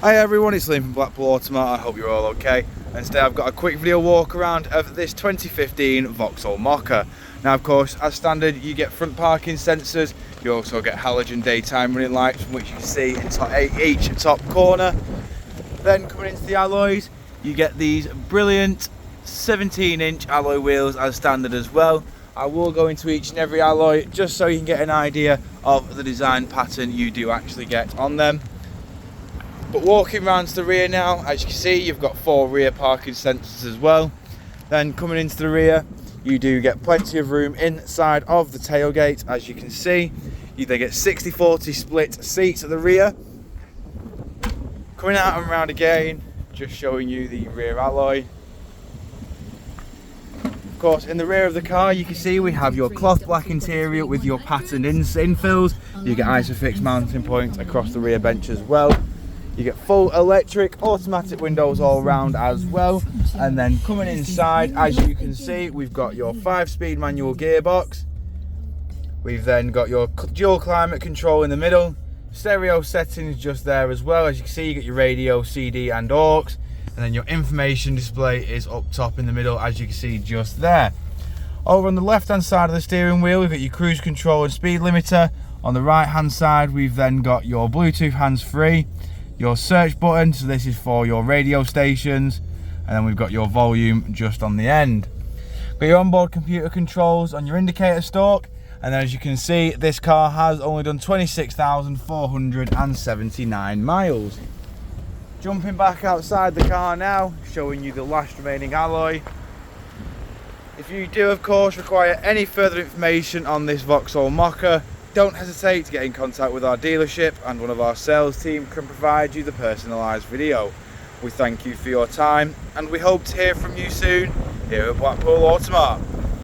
Hi everyone, it's Liam from Blackpool Automart. I hope you're all okay. And today I've got a quick video walk around of this 2015 Vauxhall Mokka. Now of course, as standard, you get front parking sensors. You also get halogen daytime running lights, from which you can see in each top corner. Then coming into the alloys, you get these brilliant 17-inch alloy wheels as standard as well. I will go into each and every alloy just so you can get an idea of the design pattern you do actually get on them. But walking around to the rear now, as you can see, you've got 4 rear parking sensors as well. Then coming into the rear, you do get plenty of room inside of the tailgate. As you can see, you then get 60-40 split seats at the rear. Coming out and round again, just showing you the rear alloy. Of course, in the rear of the car, you can see we have your cloth black interior with your patterned infills. You get Isofix mounting points across the rear bench as well. You get full electric automatic windows all around as well. And then coming inside, as you can see, we've got your 5-speed manual gearbox. We've then got your dual climate control in the middle. Stereo settings just there as well. As you can see, you get your radio, CD and aux. And then your information display is up top in the middle, as you can see just there. Over on the left hand side of the steering wheel, we've got your cruise control and speed limiter. On the right hand side, we've then got your Bluetooth hands-free. Your search button, so this is for your radio stations, and then we've got your volume just on the end. Got your onboard computer controls on your indicator stalk, and then as you can see, this car has only done 26,479 miles. Jumping back outside the car now, showing you the last remaining alloy. If you do of course require any further information on this Vauxhall Mokka, don't hesitate to get in contact with our dealership, and one of our sales team can provide you the personalised video. We thank you for your time, and we hope to hear from you soon here at Blackpool Automart.